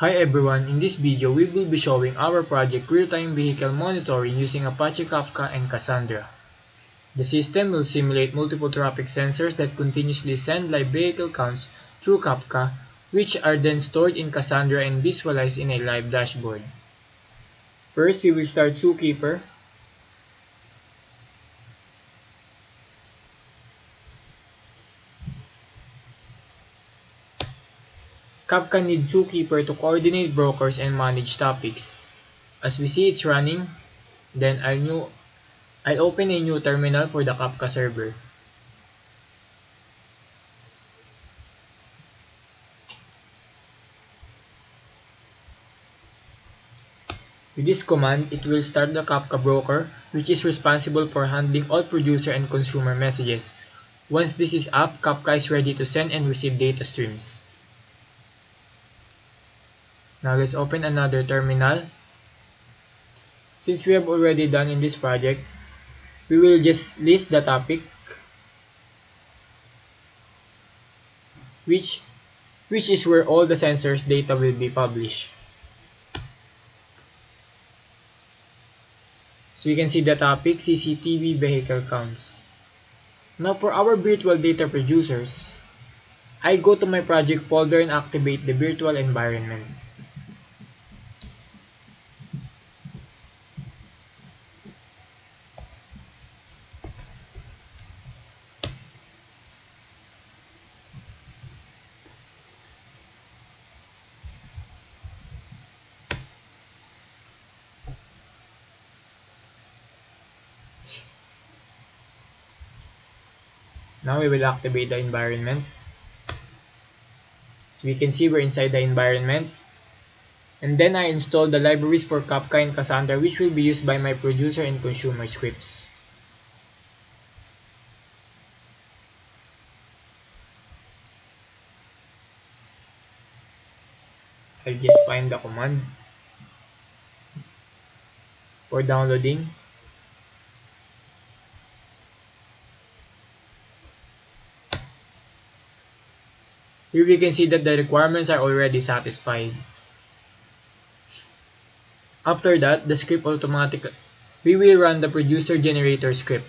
Hi everyone, in this video we will be showing our project real-time vehicle monitoring using Apache Kafka and Cassandra. The system will simulate multiple traffic sensors that continuously send live vehicle counts through Kafka, which are then stored in Cassandra and visualized in a live dashboard. First, we will start Zookeeper. Kafka needs Zookeeper to coordinate brokers and manage topics. As we see it's running, then I'll open a new terminal for the Kafka server. With this command, it will start the Kafka broker, which is responsible for handling all producer and consumer messages. Once this is up, Kafka is ready to send and receive data streams. Now let's open another terminal. Since we have already done in this project, we will just list the topic, which is where all the sensors data will be published. So we can see the topic, CCTV vehicle counts. Now for our virtual data producers, I go to my project folder and activate the virtual environment. Now we will activate the environment. So we can see we're inside the environment. And then I install the libraries for Kafka and Cassandra, which will be used by my producer and consumer scripts. I'll just find the command for downloading. Here we can see that the requirements are already satisfied. After that, the script automatically, we will run the producer generator script.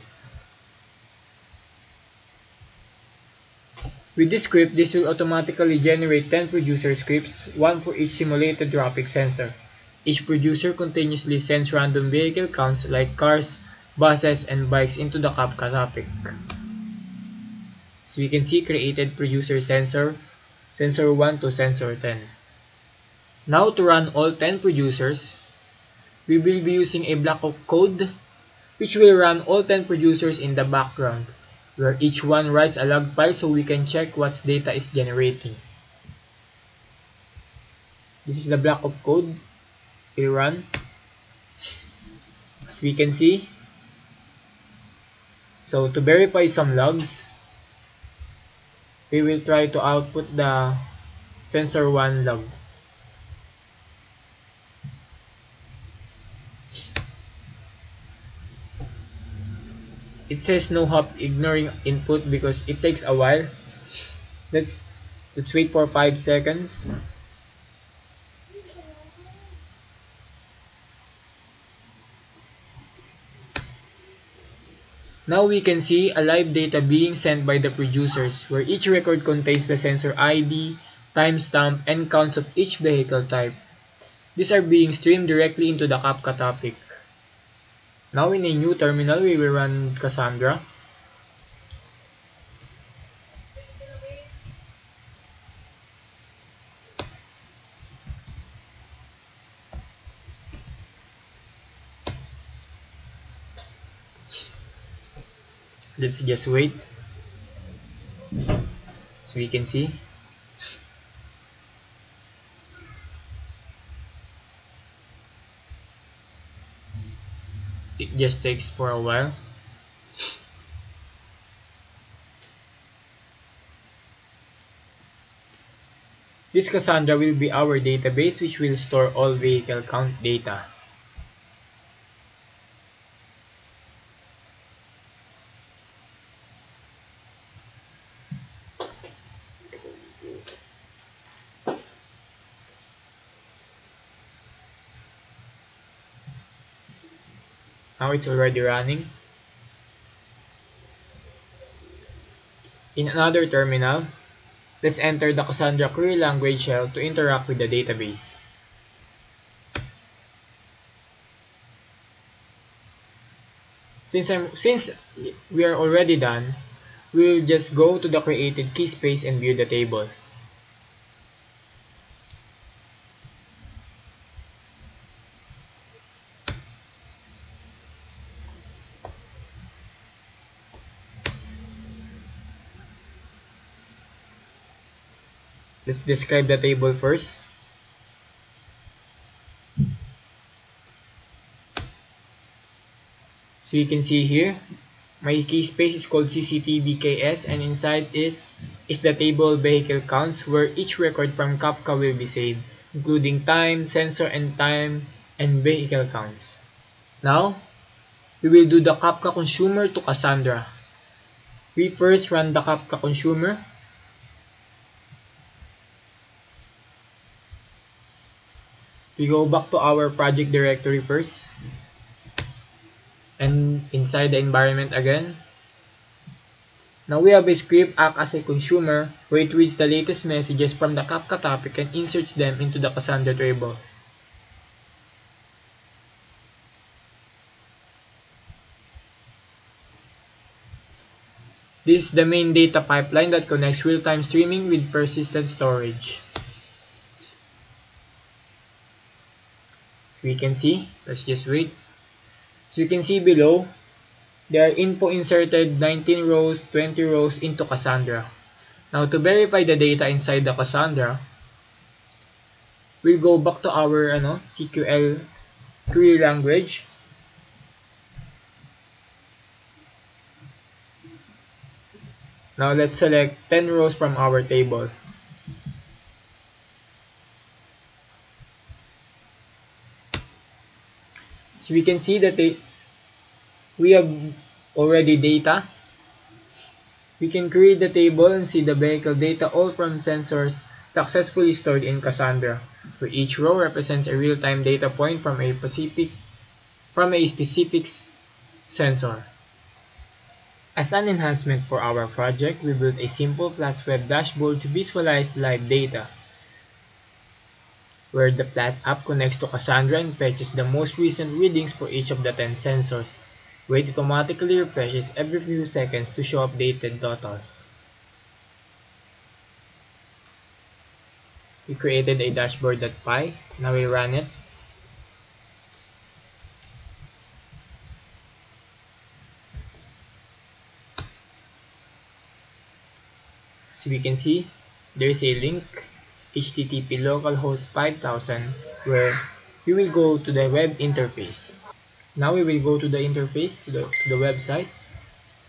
With this script, this will automatically generate 10 producer scripts, one for each simulated traffic sensor. Each producer continuously sends random vehicle counts like cars, buses, and bikes into the Kafka topic. So we can see created producer sensor, sensor 1 to sensor 10. Now to run all 10 producers, we will be using a block of code which will run all 10 producers in the background, where each one writes a log file so we can check what data is generating. This is the block of code we run. As we can see, so to verify some logs, we will try to output the sensor 1 log. It says no hop ignoring input because it takes a while. Let's wait for 5 seconds. Now we can see a live data being sent by the producers where each record contains the sensor ID, timestamp, and counts of each vehicle type. These are being streamed directly into the Kafka topic. Now in a new terminal, we will run Cassandra. Let's just wait. So we can see. It just takes for a while. This Cassandra will be our database which will store all vehicle count data. Now it's already running. In another terminal, let's enter the Cassandra query language shell to interact with the database. Since we are already done, we'll just go to the created key space and view the table. Let's describe the table first. So you can see here, my key space is called CCTVKS, and inside it is the table vehicle counts where each record from Kafka will be saved, including time, sensor and time, and vehicle counts. Now, we will do the Kafka consumer to Cassandra. We first run the Kafka consumer. We go back to our project directory first. And inside the environment again. Now we have a script act as a consumer where it reads the latest messages from the Kafka topic and inserts them into the Cassandra table. This is the main data pipeline that connects real-time streaming with persistent storage. So we can see, let's just wait. So we can see below, there are info inserted 19 rows, 20 rows into Cassandra. Now to verify the data inside the Cassandra, we'll go back to our SQL query language. Now let's select 10 rows from our table. So we can see that we have already data. We can create the table and see the vehicle data all from sensors successfully stored in Cassandra, where each row represents a real-time data point from a specific sensor. As an enhancement for our project, we built a simple Flash web dashboard to visualize live data, where the Flash app connects to Cassandra and fetches the most recent readings for each of the 10 sensors, where it automatically refreshes every few seconds to show updated totals. We created a dashboard.py. Now we run it. So we can see there is a link, http localhost 5000, where we will go to the web interface. Now we will go to the interface, to the website,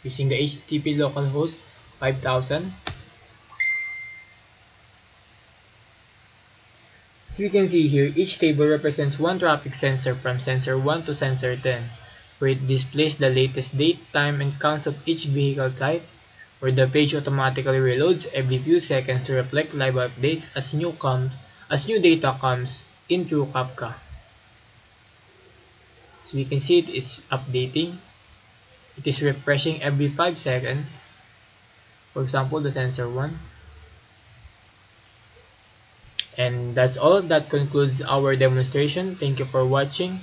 using the http localhost 5000. So we can see here, each table represents one traffic sensor from sensor 1 to sensor 10, where it displays the latest date, time, and counts of each vehicle type, where the page automatically reloads every few seconds to reflect live updates as new data comes in through Kafka. So we can see it is updating. It is refreshing every 5 seconds. For example, the sensor 1. And that's all. That concludes our demonstration. Thank you for watching.